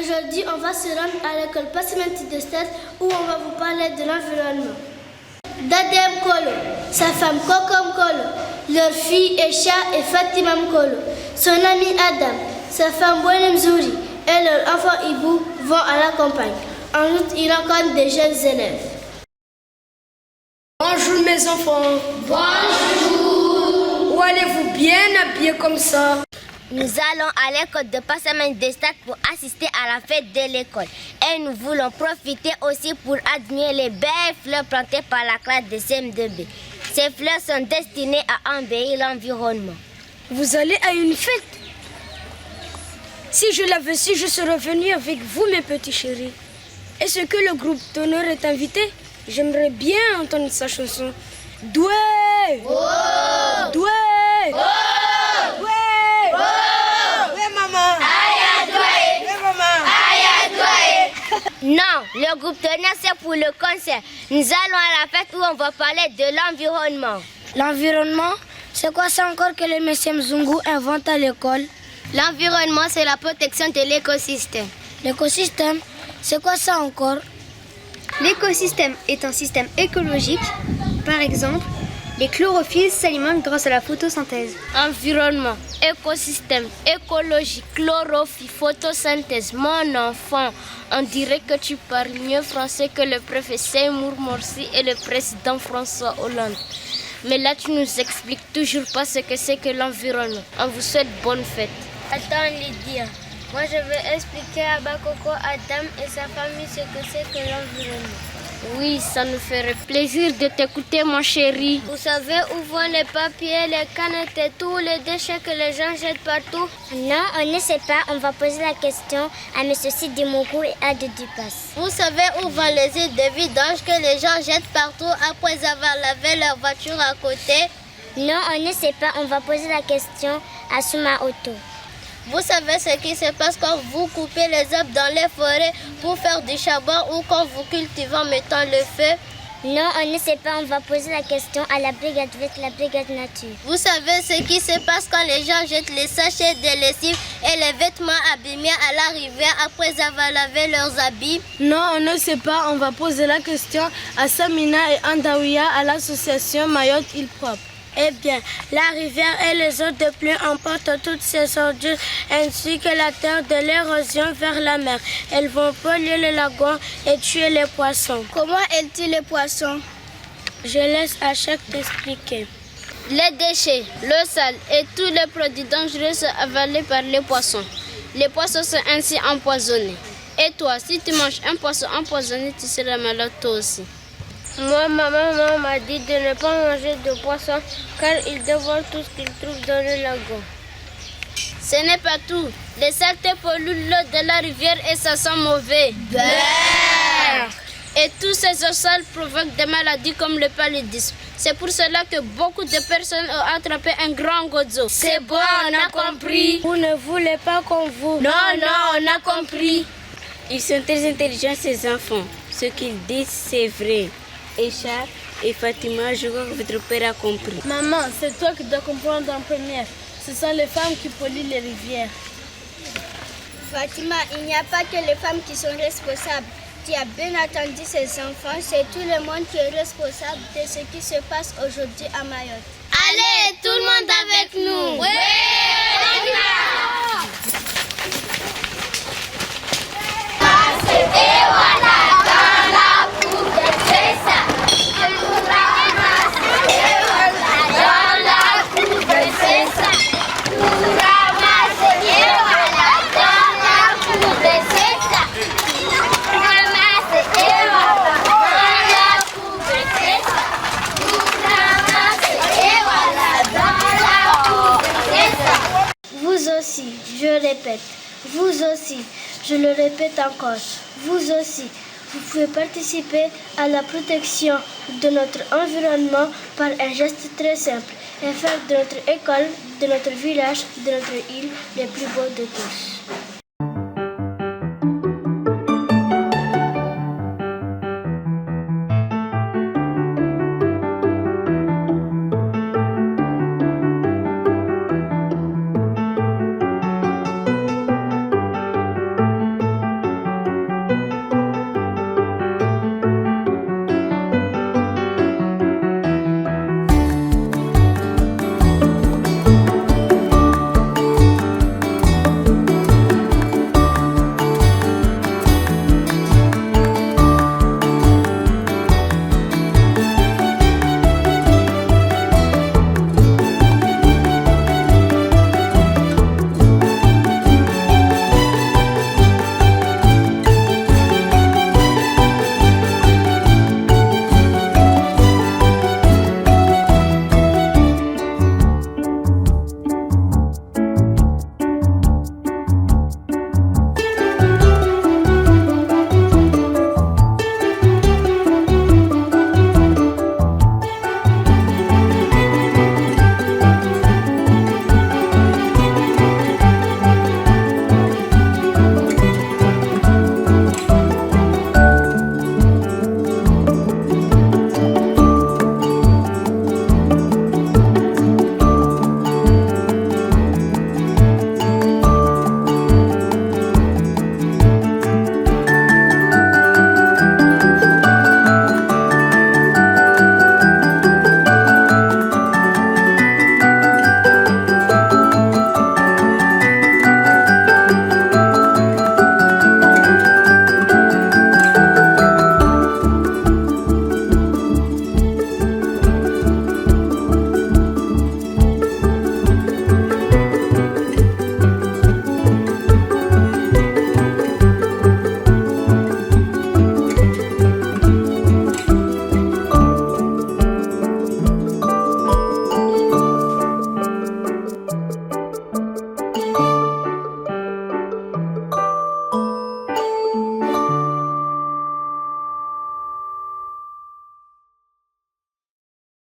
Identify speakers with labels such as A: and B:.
A: Aujourd'hui, on va se rendre à l'école Passamenti de Stade où on va vous parler de l'environnement. Dadem Kolo, sa femme Kokom Kolo, leur fille Esha et Fatima Kolo, son ami Adam, sa femme Bonem Zouri et leur enfant Ibou vont à la campagne. En outre, ils rencontrent des jeunes élèves.
B: Bonjour mes enfants.
C: Bonjour.
B: Où allez-vous bien habillés comme ça?
D: Nous allons à l'école de Passamenti de Stade pour assister à la fête de l'école. Et nous voulons profiter aussi pour admirer les belles fleurs plantées par la classe de CM2B. Ces fleurs sont destinées à embellir l'environnement.
B: Vous allez à une fête? Si je l'avais su, je serais venu avec vous mes petits chéris. Est-ce que le groupe d'honneur est invité? J'aimerais bien entendre sa chanson. Doué!
C: Oh!
B: Doué!
C: Oh!
D: Non, le groupe d'honneur c'est pour le concert. Nous allons à la fête où on va parler de l'environnement.
B: L'environnement, c'est quoi ça encore que les messieurs Mzungu inventent à l'école?
D: L'environnement, c'est la protection de l'écosystème.
B: L'écosystème, c'est quoi ça encore?
E: L'écosystème est un système écologique. Par exemple, les chlorophylles s'alimentent grâce à la photosynthèse.
D: Environnement, écosystème, écologie, chlorophylle, photosynthèse. Mon enfant, on dirait que tu parles mieux français que le préfet Seymour Morsi et le président François Hollande. Mais là, tu nous expliques toujours pas ce que c'est que l'environnement. On vous souhaite bonne fête. Attends, Lydia. Moi, je vais expliquer à Bakoko, Adam et sa famille ce que c'est que l'environnement. Oui, ça nous ferait plaisir de t'écouter, mon chéri. Vous savez où vont les papiers, les canettes et tous les déchets que les gens jettent partout?
F: Non, on ne sait pas. On va poser la question à M. Sidi Mougou et à Dupas.
D: Vous savez où vont les îles de vidange que les gens jettent partout après avoir lavé leur voiture à côté?
F: Non, on ne sait pas. On va poser la question à Souma Otto.
D: Vous savez ce qui se passe quand vous coupez les arbres dans les forêts pour faire du charbon ou quand vous cultivez en mettant le feu?
F: Non, on ne sait pas. On va poser la question à la brigade verte, la brigade nature.
D: Vous savez ce qui se passe quand les gens jettent les sachets de lessive et les vêtements abîmés à la rivière après avoir lavé leurs habits?
B: Non, on ne sait pas. On va poser la question à Samina et Andaouia à l'association Mayotte Île Propre. Eh bien, la rivière et les eaux de pluie emportent toutes ces ordures ainsi que la terre de l'érosion vers la mer. Elles vont polluer le lagon et tuer les poissons.
A: Comment elles tuent les poissons?
B: Je laisse à chaque t'expliquer.
D: Les déchets, l'eau sale et tous les produits dangereux sont avalés par les poissons. Les poissons sont ainsi empoisonnés. Et toi, si tu manges un poisson empoisonné, tu seras malade toi aussi. Moi, ma maman m'a dit de ne pas manger de poisson car il dévore tout ce qu'il trouve dans le lagon. Ce n'est pas tout. Les saletés polluent l'eau de la rivière et ça sent mauvais. Et tous ces eaux sales provoquent des maladies comme le paludisme. C'est pour cela que beaucoup de personnes ont attrapé un grand gozo. C'est bon, on a compris.
B: Vous ne voulez pas qu'on vous...
D: Non, on a compris.
B: Ils sont très intelligents ces enfants. Ce qu'ils disent, c'est vrai. Esha et Fatima, je crois que votre père a compris.
A: Maman, c'est toi qui dois comprendre en première. Ce sont les femmes qui polluent les rivières.
F: Fatima, il n'y a pas que les femmes qui sont responsables. Tu as bien entendu ces enfants, c'est tout le monde qui est responsable de ce qui se passe aujourd'hui à Mayotte.
D: Allez, tout le monde avec nous.
C: Oui, et voilà, dans la cour de Cessa. Nous ramassons, et voilà, dans la cour de Cessa. Nous ramassons, et voilà, dans la cour de Cessa. Nous ramassons, et voilà, dans la cour de Cessa. Nous ramassons, et voilà, dans la cour de Cessa.
A: Vous aussi, je répète, vous aussi, je le répète encore, vous aussi, vous pouvez participer à la protection de notre environnement par un geste très simple et faire de notre école, de notre village, de notre île les plus beaux de tous.